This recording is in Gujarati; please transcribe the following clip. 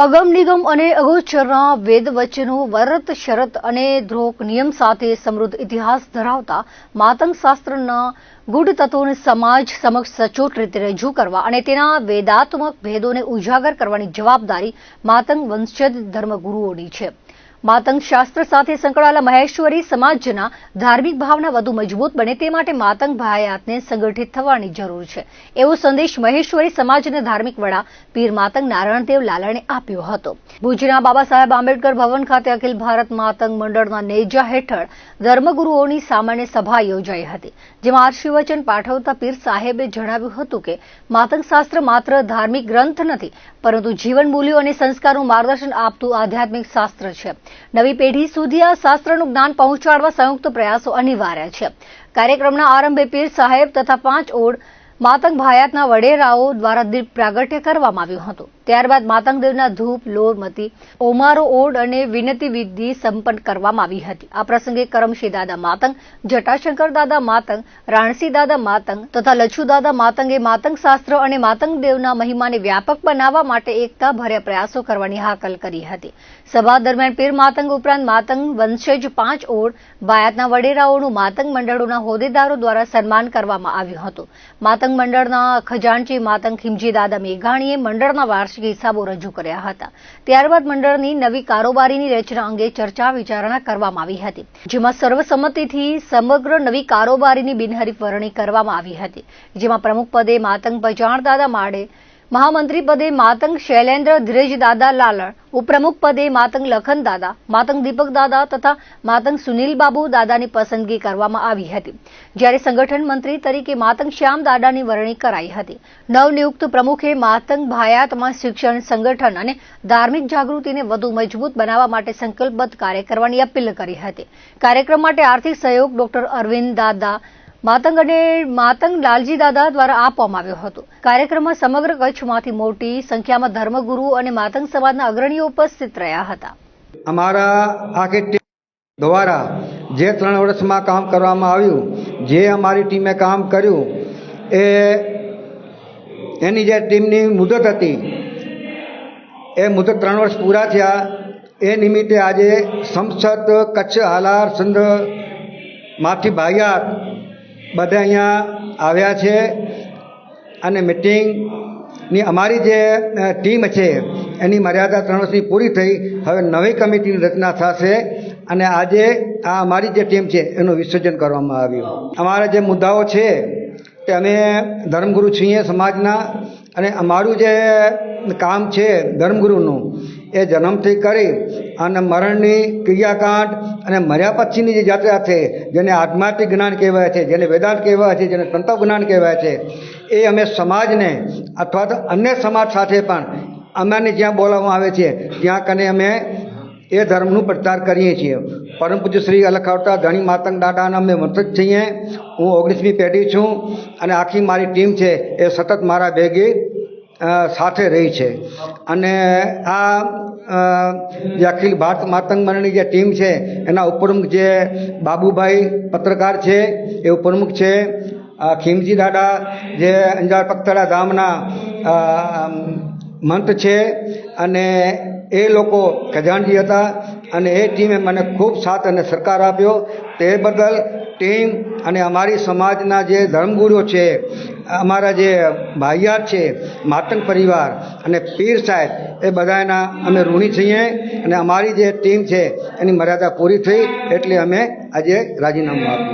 અગમ નિગમ અને અગોચરના વેદ વચ્ચેનો વ્રત શરત અને ધ્રોક નિયમ સાથે સમૃદ્ધ ઇતિહાસ ધરાવતા માતંગ શાસ્ત્રના ગૂઢ તત્વોને સમાજ સમક્ષ સચોટ રીતે રજૂ કરવા અને તેના વેદાત્મક ભેદોને ઉજાગર કરવાની જવાબદારી માતંગ વંશજ ધર્મગુરુઓની છે. માતંગ શાસ્ત્ર સાથે સંકળાયેલા મહેશ્વરી સમાજના ધાર્મિક ભાવના વધુ મજબૂત બને તે માટે માતંગ ભાયાતને સંગઠિત થવાની જરૂર છે, એવો સંદેશ મહેશ્વરી સમાજના ધાર્મિક વડા પીર માતંગ નારાયણદેવ લાલાને આપ્યો હતો. ભુજના બાબા સાહેબ આંબેડકર ભવન ખાતે અખિલ ભારત માતંગ મંડળના નેજા હેઠળ ધર્મગુરુઓની સામાન્ય સભા યોજાઈ હતી, જેમાં આશીર્વચન પાઠવતા પીર સાહેબે જણાવ્યું હતું કે માતંગ શાસ્ત્ર માત્ર ધાર્મિક ગ્રંથ નથી, પરંતુ જીવન મૂલ્યો અને સંસ્કારનું માર્ગદર્શન આપતું આધ્યાત્મિક શાસ્ત્ર છે. નવી પેઢી સુધી આ શાસ્ત્રનું જ્ઞાન પહોંચાડવા સંયુક્ત પ્રયાસો અનિવાર્ય છે. કાર્યક્રમના આરંભે પીર સાહેબ તથા 5 ઓડ માતંગ ભાયાતના વડેરાઓ દ્વારા દીપ પ્રાગટ્ય કરવામાં આવ્યું હતું. ત્યારબાદ માતંગ દેવના ધૂપ, લોરમતી, ઓમારો ઓડ અને વિનતી વિધિ સંપન્ન કરવામાં આવી હતી. આ પ્રસંગે કરમશી દાદા માતંગ, જટાશંકર દાદા માતંગ, રાણસી દાદા માતંગ તથા લચ્છુ દાદા માતંગે માતંગ શાસ્ત્ર અને માતંગ દેવના મહિમાને વ્યાપક બનાવવા માટે એકતા ભર્યા પ્રયાસો કરવાની હાકલ કરી હતી. સભા દરમિયાન પીર માતંગ ઉપરાંત માતંગ વંશજ 5 ઓડ ભાયાતના વડેરાઓનું માતંગ મંડળોના હોદ્દેદારો દ્વારા સન્માન કરવામાં આવ્યું હતું. માતંગ મંડળના ખજાનચી માતંગ ખીમજી દાદા મેઘાણીએ મંડળના વાર્ષિક હિસાબો રજૂ કર્યા હતા. ત્યારબાદ મંડળની નવી કારોબારીની રચના અંગે ચર્ચા વિચારણા કરવામાં આવી હતી, જેમાં સર્વસંમતિથી સમગ્ર નવી કારોબારીની બિનહરીફ વરણી કરવામાં આવી હતી, જેમાં પ્રમુખ પદે માતંગ પજાણ દાદા માડે, મહામંત્રી પદે માતંગ શૈલેન્દ્ર ધીરજ દાદા લાલણ, ઉપપ્રમુખ પદે માતંગ લખન દાદા, માતંગ દીપક દાદા તથા માતંગ સુનિલ બાબુ દાદાની પસંદગી કરવામાં આવી હતી, જ્યારે સંગઠન મંત્રી તરીકે માતંગ શ્યામ દાદાની વરણી કરાઈ હતી. નવનિયુક્ત પ્રમુખે માતંગ ભાયાતમાં શિક્ષણ, સંગઠન અને ધાર્મિક જાગૃતિને વધુ મજબૂત બનાવવા માટે સંકલ્પબદ્ધ કાર્ય કરવાની અપીલ કરી હતી. કાર્યક્રમ માટે આર્થિક સહયોગ ડોક્ટર અરવિંદ દાદા માતંગ અને માતંગ લાલજી દાદા દ્વારા આપવામાં આવ્યો હતો. કાર્યક્રમમાં સમગ્ર કચ્છમાંથી મોટી સંખ્યામાં ધર્મગુરુઓ અને માતંગ સમાજના અગ્રણીઓ ઉપસ્થિત રહ્યા હતા. અમારા આખી ટીમ દ્વારા જે 3 વર્ષમાં કામ કરવામાં આવ્યું, જે અમારી ટીમે કામ કર્યું, એની જે ટીમની મુદત હતી એ મુદત 3 વર્ષ પૂરા થયા. એ નિમિત્તે આજે સંસદ કચ્છ હાલાર સંઘ માથી ભાયાત બધા અહીંયા આવ્યા છે અને મિટિંગની અમારી જે ટીમ છે એની મર્યાદા 3 વર્ષની પૂરી થઈ. હવે નવી કમિટીની રચના થશે અને આજે આ અમારી જે ટીમ છે એનું વિસર્જન કરવામાં આવ્યું. અમારા જે મુદ્દાઓ છે તે અમે ધર્મગુરુ છીએ સમાજના, અને અમારું જે કામ છે ધર્મગુરુનું એ જન્મથી કરી અને મરણની ક્રિયાકાંડ અને મર્યા પછીની જે યાત્રા છે, જેને આધ્યાત્મિક જ્ઞાન કહેવાય છે, જેને વેદાંત કહેવાય છે, જેને તંત્ર જ્ઞાન કહેવાય છે, એ અમે સમાજને અથવા તો અન્ય સમાજ સાથે પણ અમને જ્યાં બોલાવવામાં આવે છે ત્યાં કને અમે એ ધર્મનું પ્રચાર કરીએ છીએ. પરમ પૂજ્ય શ્રી અલખાવતા ધણી માતંગ દાદાના અમે વંશજ છીએ. હું 19મી પેઢી છું અને આખી મારી ટીમ છે એ સતત મારા ભેગી સાથે રહી છે. અને આ જે અખિલ ભારત માતંગ મંડળની જે ટીમ છે એના ઉપપ્રમુખ જે બાબુભાઈ પત્રકાર છે એ ઉપપ્રમુખ છે. ખીમજી દાદા જે અંજાર પગતળા ધામના મંત છે અને એ લોકો ખજાનજી હતા અને એ ટીમે મને ખૂબ સાથ અને સહકાર આપ્યો. તે બદલ ટીમ અને અમારી સમાજના જે ધર્મગુરુઓ છે, અમારા જે ભાઈયાત છે, માતંગ પરિવાર અને પીર સાહેબ, એ બધાના અમે ઋણી છીએ. અને અમારી જે ટીમ છે એની મર્યાદા પૂરી થઈ એટલે અમે આજે રાજીનામું આપ્યું.